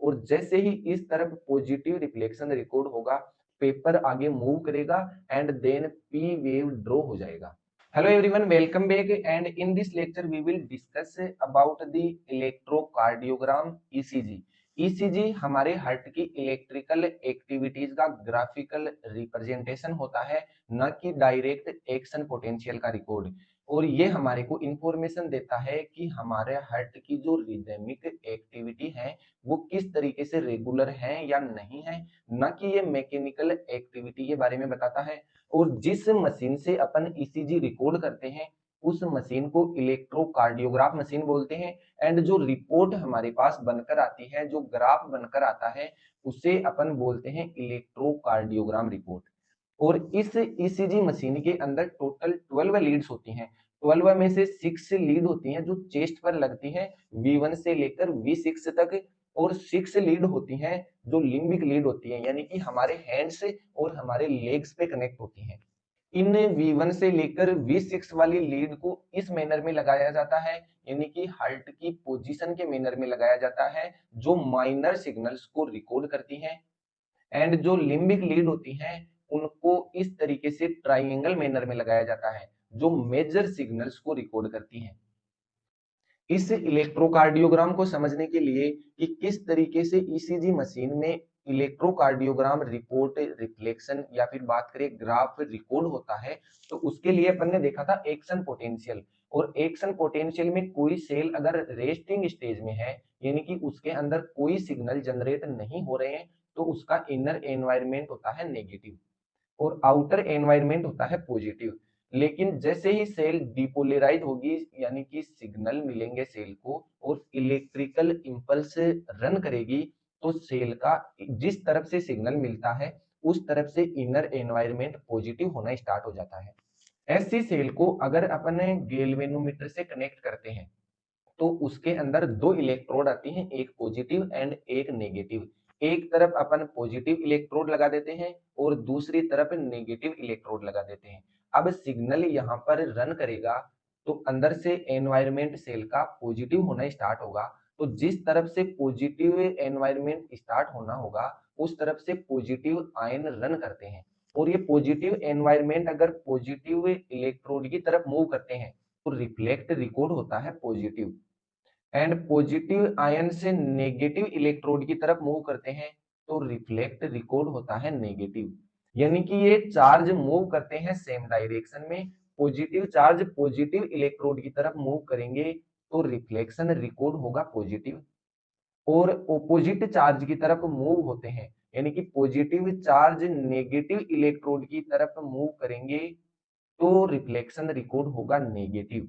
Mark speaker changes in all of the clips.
Speaker 1: और जैसे ही इस तरफ पॉजिटिव रिफ्लेक्शन रिकॉर्ड होगा, पेपर आगे मूव करेगा and then P wave draw हो जाएगा। Hello everyone, welcome back and in this lecture we will discuss about the electrocardiogram ECG. ECG हमारे हार्ट की इलेक्ट्रिकल एक्टिविटीज का ग्राफिकल रिप्रेजेंटेशन होता है, न कि डायरेक्ट एक्शन पोटेंशियल का रिकॉर्ड। और ये हमारे को इंफॉर्मेशन देता है कि हमारे हार्ट की जो रिदमिक एक्टिविटी है वो किस तरीके से रेगुलर है या नहीं है, न कि ये मैकेनिकल एक्टिविटी के बारे में बताता है। और जिस मशीन से अपन ईसीजी रिकॉर्ड करते हैं उस मशीन को इलेक्ट्रोकार्डियोग्राफ मशीन बोलते हैं। एंड जो रिपोर्ट हमारे पास बनकर आती है, जो ग्राफ बनकर आता है, उसे अपन बोलते हैं इलेक्ट्रोकार्डियोग्राम रिपोर्ट। और इस ईसीजी मशीन के अंदर टोटल 12 लीड्स होती हैं। 12 में से 6 लीड होती हैं जो चेस्ट पर लगती हैं, V1 से लेकर V6 तक। और 6 लीड होती हैं जो लिम्बिक लीड होती है, यानी कि हमारे हैंड्स और हमारे लेग्स पे कनेक्ट होती हैं। इन V1 से लेकर V6 वाली लीड को इस मैनर में लगाया जाता है, यानी कि हार्ट की पोजीशन के मैनर में लगाया जाता है, जो माइनर सिग्नल्स को रिकॉर्ड करती हैं। एंड जो लिम्बिक लीड होती हैं उनको इस तरीके से ट्राइंगल मैनर में लगाया जाता है, जो मेजर सिग्नल्स को रिकॉर्ड करती हैं। इस इलेक्ट्रोकार्डियोग्राम को समझने के लिए कि किस तरीके से ईसीजी मशीन में इलेक्ट्रोकार्डियोग्राम रिपोर्ट रिफ्लेक्शन या फिर बात करें ग्राफ रिकॉर्ड होता है, तो उसके लिए अपन ने देखा था एक्शन पोटेंशियल। और एक्शन पोटेंशियल में कोई सेल अगर रेस्टिंग स्टेज में है, यानी कि उसके अंदर कोई सिग्नल जनरेट नहीं हो रहे हैं, तो उसका इनर एनवायरमेंट होता है नेगेटिव और आउटर एनवायरमेंट होता है पॉजिटिव। लेकिन जैसे ही सेल डिपोलराइज होगी, यानी कि सिग्नल मिलेंगे सेल को और इलेक्ट्रिकल इंपल्स रन करेगी, तो सेल का जिस तरफ से सिग्नल मिलता है उस तरफ से इनर एनवायरमेंट पॉजिटिव होना स्टार्ट हो जाता है। ऐसी सेल को अगर अपन गैल्वेनोमीटर से कनेक्ट करते हैं तो उसके अंदर दो इलेक्ट्रोड आती हैं, एक पॉजिटिव एंड एक नेगेटिव। एक तरफ अपन पॉजिटिव इलेक्ट्रोड लगा देते हैं और दूसरी तरफ नेगेटिव इलेक्ट्रोड लगा देते हैं। अब सिग्नल यहाँ पर रन करेगा तो अंदर से एनवायरमेंट सेल का पॉजिटिव होना स्टार्ट होगा। तो जिस तरफ से पॉजिटिव एनवायरमेंट स्टार्ट होना होगा उस तरफ से पॉजिटिव आयन रन करते हैं। और ये पॉजिटिव एनवायरमेंट अगर पॉजिटिव इलेक्ट्रोड की तरफ मूव करते हैं तो रिफ्लेक्ट रिकॉर्ड होता है पॉजिटिव। एंड पॉजिटिव आयन से नेगेटिव इलेक्ट्रोड की तरफ मूव करते हैं तो रिफ्लेक्ट रिकॉर्ड होता है नेगेटिव। यानी कि ये चार्ज मूव करते हैं सेम डायरेक्शन में। पॉजिटिव चार्ज पॉजिटिव इलेक्ट्रोड की तरफ मूव करेंगे तो रिफ्लेक्शन रिकॉर्ड होगा पॉजिटिव। और ऑपोजिट चार्ज की तरफ मूव होते हैं, यानी कि पॉजिटिव चार्ज नेगेटिव इलेक्ट्रोड की तरफ मूव करेंगे तो रिफ्लेक्शन रिकॉर्ड होगा नेगेटिव।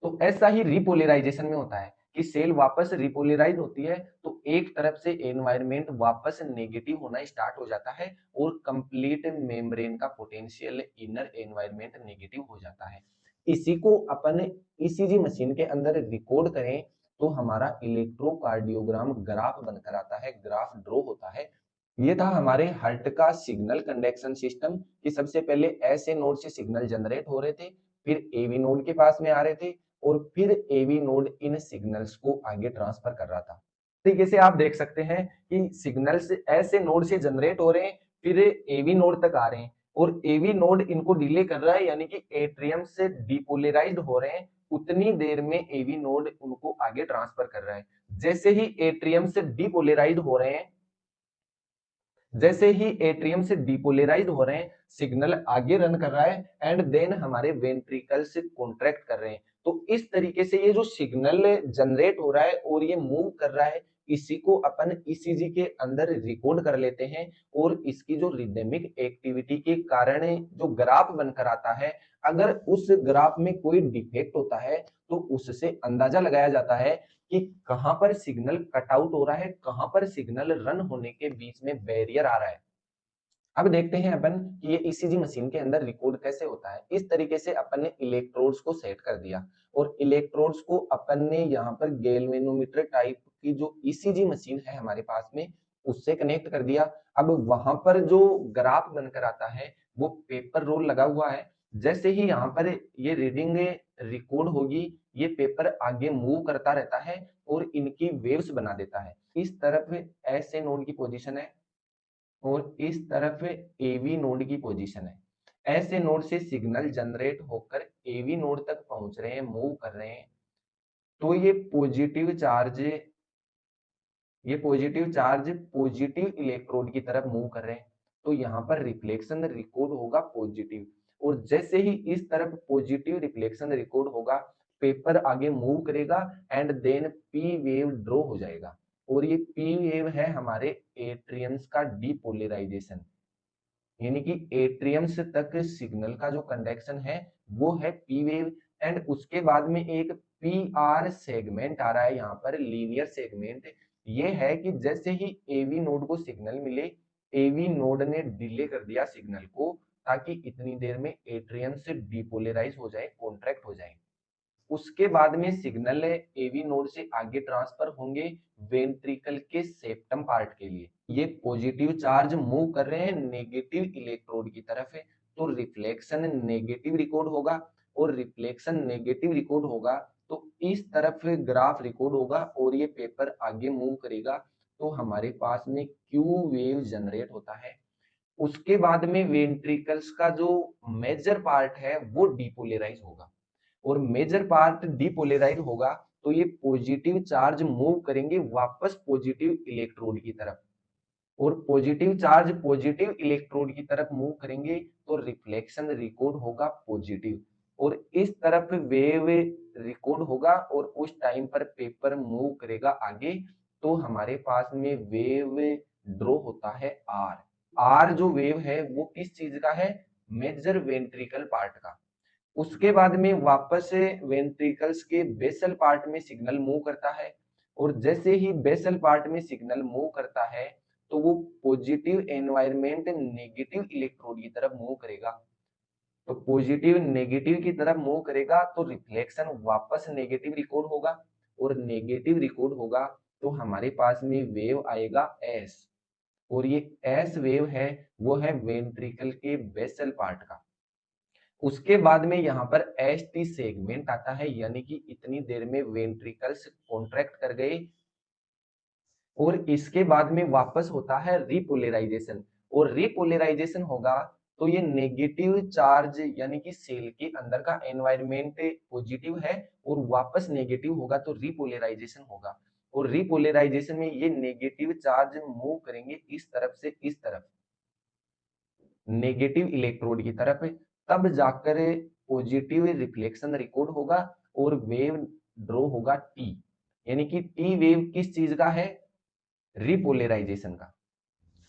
Speaker 1: तो ऐसा ही रिपोलराइजेशन में होता है कि सेल वापस रिपोलराइज होती है तो एक तरफ से एनवायरमेंट वापस नेगेटिव होना स्टार्ट हो जाता है और कंप्लीट मेम्ब्रेन का पोटेंशियल इनर एनवायरमेंट नेगेटिव हो जाता है। इसी को अपन ईसीजी मशीन के अंदर रिकॉर्ड करें तो हमारा इलेक्ट्रोकार्डियोग्राम ग्राफ बनकर आता है, ग्राफ ड्रॉ होता है। ये था हमारे हार्ट का सिग्नल कंडक्शन सिस्टम कि सबसे पहले ऐसे नोड से सिग्नल जनरेट हो रहे थे, फिर एवी नोड के पास में आ रहे थे और फिर एवी नोड इन सिग्नल्स को आगे ट्रांसफर कर रहा था। तरीके से आप देख सकते हैं कि सिग्नल्स ऐसे नोड से जनरेट हो रहे हैं, फिर एवी नोड तक आ रहे हैं और एवी नोड इनको डिले कर रहा है, यानी कि एट्रियम से डिपोलराइज्ड हो रहे हैं। उतनी देर में एवी नोड उनको आगे ट्रांसफर कर रहा है। जैसे ही एट्रियम से डिपोलराइज्ड हो रहे हैं, जैसे ही एट्रियम से डिपोलराइज हो रहे हैं, सिग्नल आगे रन कर रहा है एंड देन हमारे वेंट्रिकल से कॉन्ट्रैक्ट कर रहे हैं। तो इस तरीके से ये जो सिग्नल जनरेट हो रहा है और ये मूव कर रहा है, इसी को अपन ईसीजी के अंदर रिकॉर्ड कर लेते हैं। और इसकी जो रिदमिक एक्टिविटी के कारण जो ग्राफ बनकर आता है, अगर उस ग्राफ में कोई डिफेक्ट होता है तो उससे अंदाजा लगाया जाता है कि कहां पर सिग्नल कट आउट हो रहा है, कहां पर सिग्नल रन होने के बीच में बैरियर आ रहा है। अब देखते हैं अपन कि ये ईसीजी मशीन के अंदर रिकॉर्ड कैसे होता है। इस तरीके से अपन ने इलेक्ट्रोड्स को सेट कर दिया और इलेक्ट्रोड्स को अपन ने यहाँ पर गैल्वेनोमीटर टाइप की जो ईसीजी मशीन है हमारे पास में उससे कनेक्ट कर दिया। अब वहां पर जो ग्राफ बनकर आता है वो पेपर रोल लगा हुआ है। जैसे ही यहाँ पर ये रीडिंग रिकॉर्ड होगी, ये पेपर आगे मूव करता रहता है और इनकी वेव्स बना देता है। इस तरफ एस ए नोड की पोजीशन है और इस तरफ एवी नोड की पोजीशन है। ऐसे नोड से सिग्नल जनरेट होकर एवी नोड तक पहुंच रहे हैं, मूव कर रहे हैं। तो ये पॉजिटिव चार्ज पॉजिटिव इलेक्ट्रोड की तरफ मूव कर रहे हैं, तो यहाँ पर रिफ्लेक्शन रिकॉर्ड होगा पॉजिटिव। और जैसे ही इस तरफ पॉजिटिव रिफ्लेक्शन रिकॉर्ड होगा, पेपर आगे मूव करेगा and then P wave draw हो जाएगा। और ये पी वेव है हमारे एट्रियम्स का डीपोलराइजेशन, यानी कि एट्रियम्स तक सिग्नल का जो कंडक्शन है वो है पी वेव। एंड उसके बाद में एक पी आर सेगमेंट आ रहा है यहाँ पर, लीनियर सेगमेंट। ये है कि जैसे ही एवी नोड को सिग्नल मिले, एवी नोड ने डिले कर दिया सिग्नल को, ताकि इतनी देर में एट्रियम से डिपोलराइज हो जाए, कॉन्ट्रैक्ट हो जाए। उसके बाद में सिग्नल एवी नोड से आगे ट्रांसफर होंगे वेंट्रिकल के सेप्टम पार्ट के लिए। ये पॉजिटिव चार्ज मूव कर रहे हैं नेगेटिव इलेक्ट्रोड की तरफ है, तो रिफ्लेक्शन नेगेटिव रिकॉर्ड होगा। और रिफ्लेक्शन नेगेटिव रिकॉर्ड होगा तो इस तरफ ग्राफ रिकॉर्ड होगा और ये पेपर आगे मूव करेगा, तो हमारे पास में क्यू वेव जनरेट होता है। उसके बाद में वेंट्रिकल्स का जो मेजर पार्ट है वो डिपोलराइज होगा, और मेजर पार्ट डिपोलराइज होगा तो ये पॉजिटिव चार्ज मूव करेंगे वापस पॉजिटिव इलेक्ट्रोड की तरफ, और पॉजिटिव चार्ज पॉजिटिव इलेक्ट्रोड की तरफ मूव करेंगे तो रिफ्लेक्शन रिकॉर्ड होगा पॉजिटिव, और इस तरफ वेव रिकॉर्ड होगा और उस टाइम पर पेपर मूव करेगा आगे, तो हमारे पास में वेव ड्रॉ होता है आर। आर जो वेव है वो किस चीज का है, मेजर वेंट्रिकल पार्ट का। उसके बाद में वापस से वेंट्रिकल्स के बेसल पार्ट में सिग्नल मूव करता है, और जैसे ही बेसल पार्ट में सिग्नल मूव करता है तो वो पॉजिटिव एनवायरमेंट नेगेटिव इलेक्ट्रोड की तरफ मूव करेगा। तो पॉजिटिव नेगेटिव की तरफ मूव करेगा तो रिफ्लेक्शन वापस नेगेटिव रिकॉर्ड होगा, और नेगेटिव रिकॉर्ड होगा तो हमारे पास में वेव आएगा एस, और ये एस वेव है वो है वेंट्रिकल के बेसल पार्ट का। उसके बाद में यहाँ पर एस टी सेगमेंट आता है, यानी कि इतनी देर में वेंट्रिकल्स कॉन्ट्रैक्ट कर गए, और इसके बाद में वापस होता है रिपोलराइजेशन। और रिपोलराइजेशन होगा तो ये नेगेटिव चार्ज, यानी कि सेल के अंदर का एनवायरमेंट पॉजिटिव है और वापस नेगेटिव होगा तो रिपोलराइजेशन होगा। और रिपोलराइजेशन में ये नेगेटिव चार्ज मूव करेंगे इस तरफ से इस तरफ, नेगेटिव इलेक्ट्रोड की तरफ, तब जाकर पॉजिटिव रिफ्लेक्शन रिकॉर्ड होगा और वेव ड्रॉ होगा टी, यानी कि टी वेव किस चीज का है, रिपोलराइजेशन का।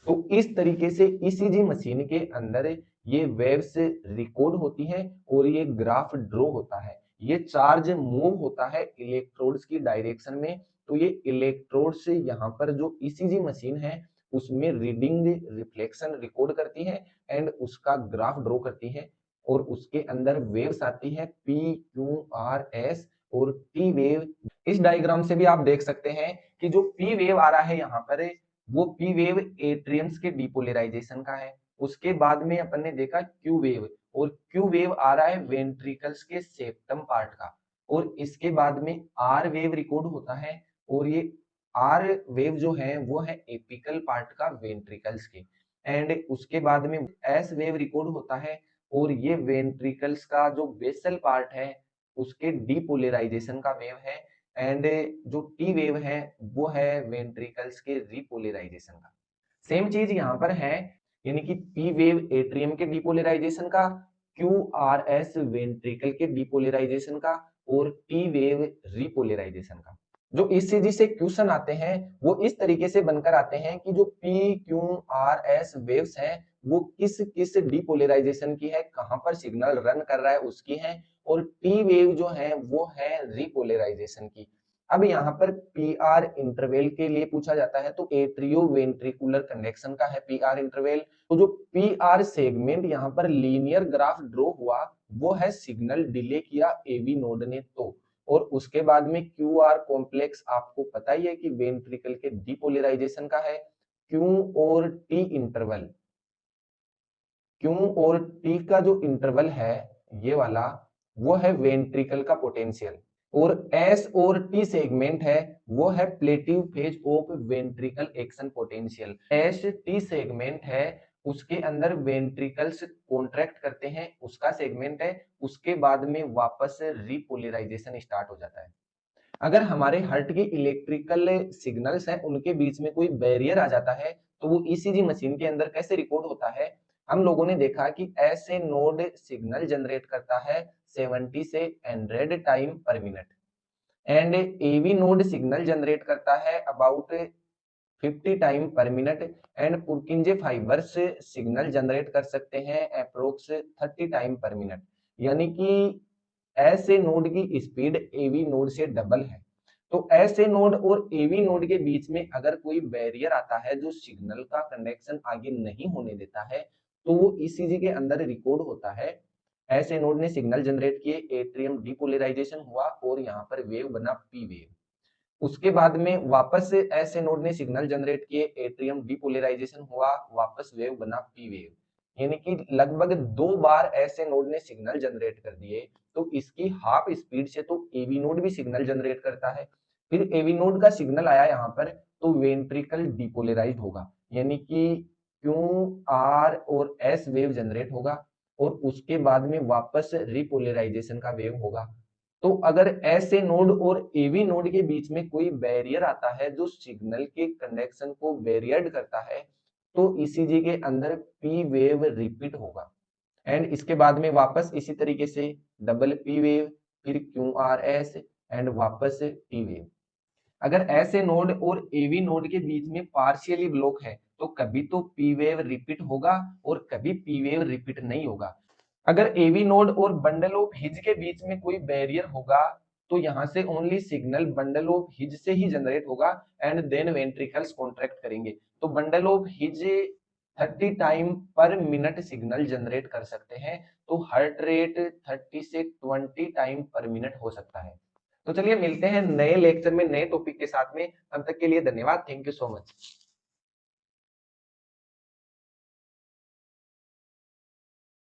Speaker 1: तो इस तरीके से ईसीजी मशीन के अंदर ये वेव्स रिकॉर्ड होती हैं और ये ग्राफ ड्रॉ होता है। ये चार्ज मूव होता है इलेक्ट्रोड्स की डायरेक्शन में, तो ये इलेक्ट्रोड से यहाँ पर जो ईसीजी मशीन है उसमें रीडिंग रिफ्लेक्शन रिकॉर्ड करती है एंड उसका ग्राफ ड्रॉ करती है, और उसके अंदर वेव्स आती है पी क्यू आर एस और टी वेव। इस डायग्राम से भी आप देख सकते हैं कि जो पी वेव आ रहा है यहाँ पर, वो पी वेव एट्रियम्स के डिपोलराइजेशन का है। उसके बाद में अपन ने देखा क्यू वेव, और क्यू वेव आ रहा है वेंट्रिकल्स के सेप्टम पार्ट का, और इसके बाद में आर वेव रिकॉर्ड होता है, और ये आर वेव जो है वो है एपिकल पार्ट का वेंट्रिकल्स के। एंड उसके बाद में एस वेव रिकॉर्ड होता है, और ये वेंट्रिकल्स का जो बेसल पार्ट है उसके डिपोलराइजेशन का वेव है। एंड जो टी वेव है वो है वेंट्रिकल्स के रिपोलराइजेशन का। सेम चीज यहाँ पर है, यानी कि पी वेव एट्रियम के डिपोलराइजेशन का, क्यू आर एस वेंट्रिकल के डिपोलराइजेशन का, और टी वेव रिपोलराइजेशन का। जो ईसीजी से क्वेश्चन आते हैं वो इस तरीके से बनकर आते हैं कि जो P Q R S waves हैं वो किस किस डिपोलराइजेशन की है, कहां पर सिग्नल रन कर रहा है उसकी है, और टी वेव जो है वो है रिपोलराइजेशन की। अब यहाँ पर पी आर इंटरवल के लिए पूछा जाता है, तो एट्रियो वेंट्रिकुलर कंडक्शन का है पी आर इंटरवल। तो जो पी आर सेगमेंट यहाँ पर लीनियर ग्राफ ड्रॉ हुआ वो है सिग्नल डिले किया एवी नोड ने तो, और उसके बाद में क्यू आर कॉम्प्लेक्स आपको पता ही है कि वेंट्रिकल के डिपोलराइजेशन का है। क्यू और टी इंटरवल, क्यू और टी का जो इंटरवल है ये वाला, वो है वेंट्रिकल का पोटेंशियल, और एस और टी सेगमेंट है वो है प्लेटिव phase of ventricle action potential. S T segment है उसके अंदर वेंट्रिकल्स कॉन्ट्रैक्ट करते हैं, उसका सेगमेंट है, उसके बाद में वापस रिपोलराइजेशन स्टार्ट हो जाता है। अगर हमारे हार्ट के इलेक्ट्रिकल सिग्नल्स हैं उनके बीच में कोई बैरियर आ जाता है तो वो ईसीजी मशीन के अंदर कैसे रिकॉर्ड होता है। हम लोगों ने देखा कि ऐसे नोड सिग्नल जनरेट करता है 70 से 100 टाइम पर minute, and AV node signal generate करता है अबाउट 50 टाइम पर minute, and Purkinje fibres signal generate कर सकते हैं अप्रोक्स 30 टाइम पर मिनट। यानी कि ऐसे नोड की स्पीड एवी नोड से डबल है। तो ऐसे नोड और एवी नोड के बीच में अगर कोई बैरियर आता है जो सिग्नल का कनेक्शन आगे नहीं होने देता है तो वो ईसीजी के अंदर रिकॉर्ड होता है। ऐसे नोड ने सिग्नल जनरेट किए, एट्रियम डिपोलराइजेशन हुआ और यहाँ पर वेव बना पी वेव। उसके बाद में वापस से ऐसे नोड ने सिग्नल जनरेट किए, एट्रियम डिपोलराइजेशन हुआ, वापस वेव बना पी वेव। यानी कि लगभग 2 बार ऐसे नोड ने सिग्नल जनरेट कर दिए। तो इसकी हाफ स्पीड से तो एवी नोड भी सिग्नल जनरेट करता है। फिर एवी नोड का सिग्नल आया यहाँ पर तो वेंट्रिकल डिपोलराइज होगा, यानी कि क्यू आर और एस वेव जनरेट होगा और उसके बाद में वापस रिपोलराइजेशन का वेव होगा। तो अगर ऐसे नोड और एवी नोड के बीच में कोई बैरियर आता है जो सिग्नल के कंडक्शन को बैरियर्ड करता है तो ईसीजी के अंदर पी वेव रिपीट होगा, एंड इसके बाद में वापस इसी तरीके से डबल पी वेव, फिर क्यू आर एस एंड वापस टी वेव। अगर ऐसे नोड और एवी नोड के बीच में पार्शियली ब्लॉक है तो कभी तो पी वेव रिपीट होगा और कभी पी वेव रिपीट नहीं होगा। अगर एवी नोड और बंडल ऑफ हिज के बीच में कोई बैरियर होगा तो यहाँ से only signal bundle of his से ही जनरेट होगा एंड देन वेंट्रिकल्स कॉन्ट्रैक्ट करेंगे। तो बंडल ऑफ हिज 30 टाइम पर मिनट सिग्नल जनरेट कर सकते हैं, तो हार्ट रेट 30 से 20 टाइम पर मिनट हो सकता है। तो चलिए मिलते हैं नए लेक्चर में नए टॉपिक के साथ में, तब तक के लिए धन्यवाद, थैंक यू सो मच।